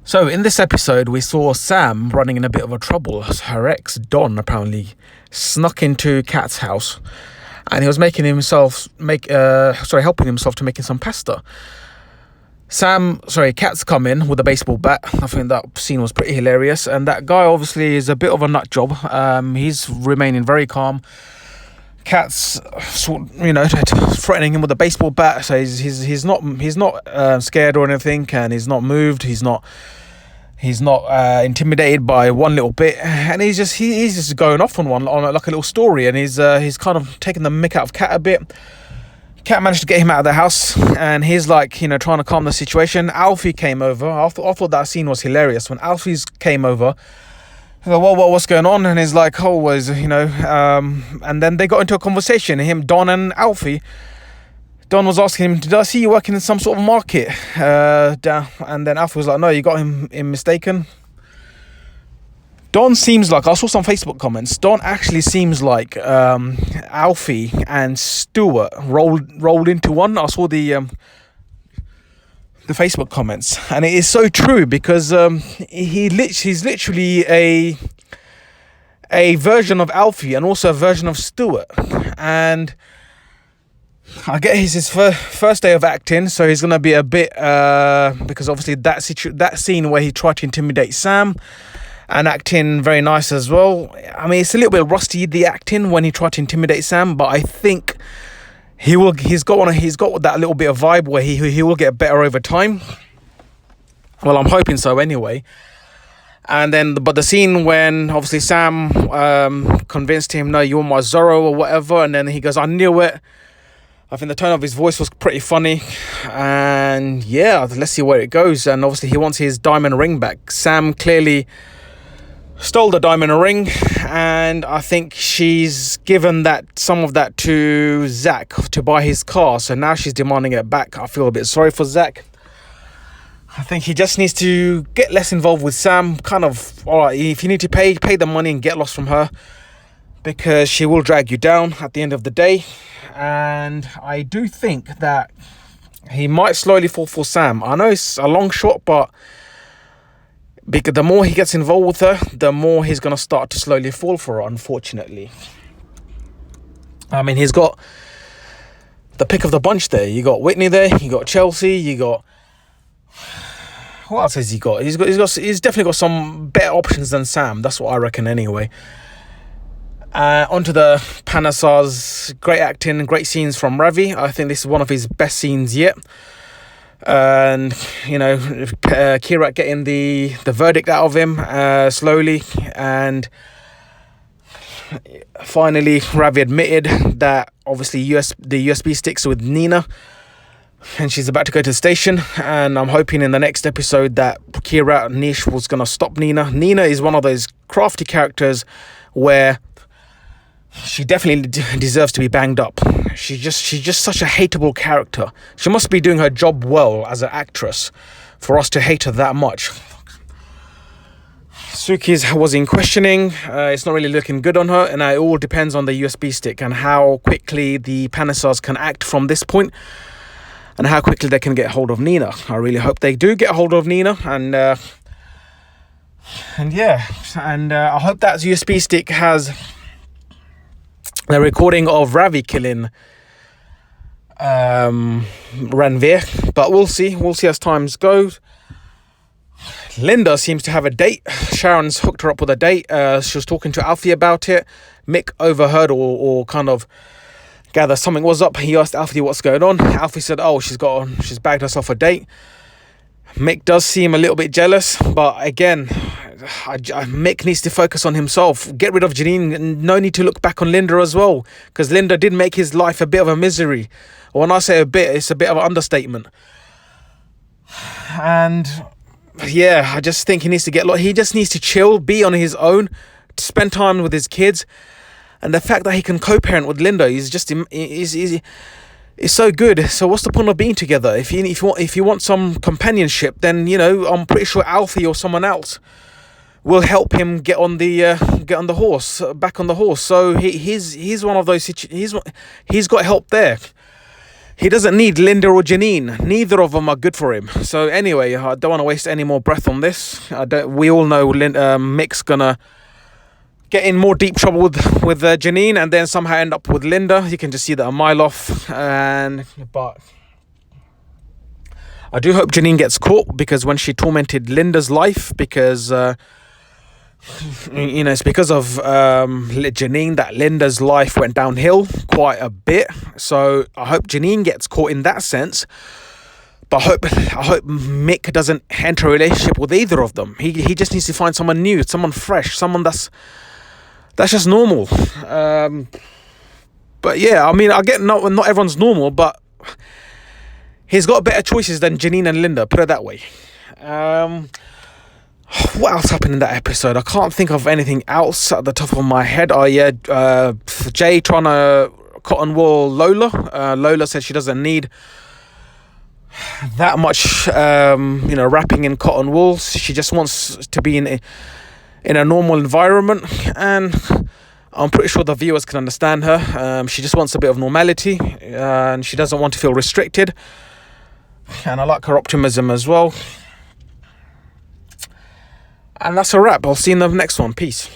So in this episode, we saw Sam running in a bit of a trouble. Her ex, Don, apparently snuck into Kat's house, and he was helping himself to making some pasta. Kat's come in with a baseball bat. I think that scene was pretty hilarious, and that guy obviously is a bit of a nut job. He's remaining very calm. Kat's threatening him with a baseball bat, so he's not scared or anything, and he's not moved. He's not intimidated by one little bit, and he's just going off on like a little story, and he's kind of taking the mick out of Kat a bit. Kat managed to get him out of the house, and he's like, trying to calm the situation. Alfie came over. I thought that scene was hilarious when Alfie came over. What's going on? And he's like, and then they got into a conversation, Don and Alfie. Don was asking him, did I see you working in some sort of market? And then Alfie was like, no, you got him mistaken. Don seems like, I saw some Facebook comments, Don actually seems like Alfie and Stuart rolled into one. I saw the Facebook comments, and it is so true, because he's literally a version of Alfie and also a version of Stuart. And I get his first day of acting, so he's gonna be a bit because obviously that scene where he tried to intimidate Sam, and acting very nice as well. I mean, it's a little bit rusty, the acting, when he tried to intimidate Sam, but I think he's got that little bit of vibe where he will get better over time. Well, I'm hoping so anyway. And then, but the scene when obviously Sam convinced him, no, you're my Zorro or whatever, and then he goes, I knew it. I think the tone of his voice was pretty funny, and yeah, let's see where it goes. And obviously he wants his diamond ring back. Sam clearly stole the diamond ring, and I think she's given some of that to Zach to buy his car, so now she's demanding it back. I feel a bit sorry for Zach. I think he just needs to get less involved with Sam. Kind of, alright, if you need to pay the money and get lost from her, because she will drag you down at the end of the day. And I do think that he might slowly fall for Sam. I know it's a long shot, but because the more he gets involved with her, the more he's going to start to slowly fall for her, unfortunately. I mean, he's got the pick of the bunch there. You got Whitney there, you got Chelsea, you got... What else has he got? He's definitely got some better options than Sam. That's what I reckon anyway. Onto the Panasars. Great acting, great scenes from Ravi. I think this is one of his best scenes yet. And Kirat getting the verdict out of him slowly, and finally Ravi admitted that obviously the USB sticks with Nina, and she's about to go to the station. And I'm hoping in the next episode that Kirat Nish was going to stop Nina. Nina is one of those crafty characters where she definitely deserves to be banged up. She's just such a hateable character. She must be doing her job well as an actress for us to hate her that much. Suki's was in questioning. It's not really looking good on her, and it all depends on the USB stick and how quickly the Panasars can act from this point, and how quickly they can get hold of Nina. I really hope they do get hold of Nina, and I hope that USB stick has the recording of Ravi killing Ranveer, but we'll see as times go. Linda seems to have a date. Sharon's hooked her up with a date. She was talking to Alfie about it. Mick overheard or kind of gathered something was up. He asked Alfie what's going on. Alfie said, she's bagged herself a date. Mick does seem a little bit jealous, but again, Mick needs to focus on himself. Get rid of Janine, and no need to look back on Linda as well, because Linda did make his life a bit of a misery. When I say a bit, it's a bit of an understatement. And yeah, I just think he needs to chill, be on his own, spend time with his kids. And the fact that he can co-parent with Linda is so good. So what's the point of being together? If you want some companionship, then I'm pretty sure Alfie or someone else will help him get on the horse, back on the horse. So he's one of those he's got help there. he doesn't need Linda or Janine. Neither of them are good for him. So anyway, I don't want to waste any more breath on this. We all know Mick's gonna get in more deep trouble with Janine, and then somehow end up with Linda. You can just see that a mile off. But I do hope Janine gets caught, because when she tormented Linda's life, because it's because of Janine that Linda's life went downhill quite a bit. So I hope Janine gets caught in that sense. But I hope Mick doesn't enter a relationship with either of them. He just needs to find someone new, someone fresh, someone that's just normal. But yeah, I mean, I get not everyone's normal, but he's got better choices than Janine and Linda, put it that way. What else happened in that episode? I can't think of anything else at the top of my head. Oh yeah, Jay trying to cotton wool Lola. Lola said she doesn't need that much, wrapping in cotton wool. She just wants to be in a normal environment, and I'm pretty sure the viewers can understand her. She just wants a bit of normality, and she doesn't want to feel restricted. And I like her optimism as well. And that's a wrap. I'll see you in the next one. Peace.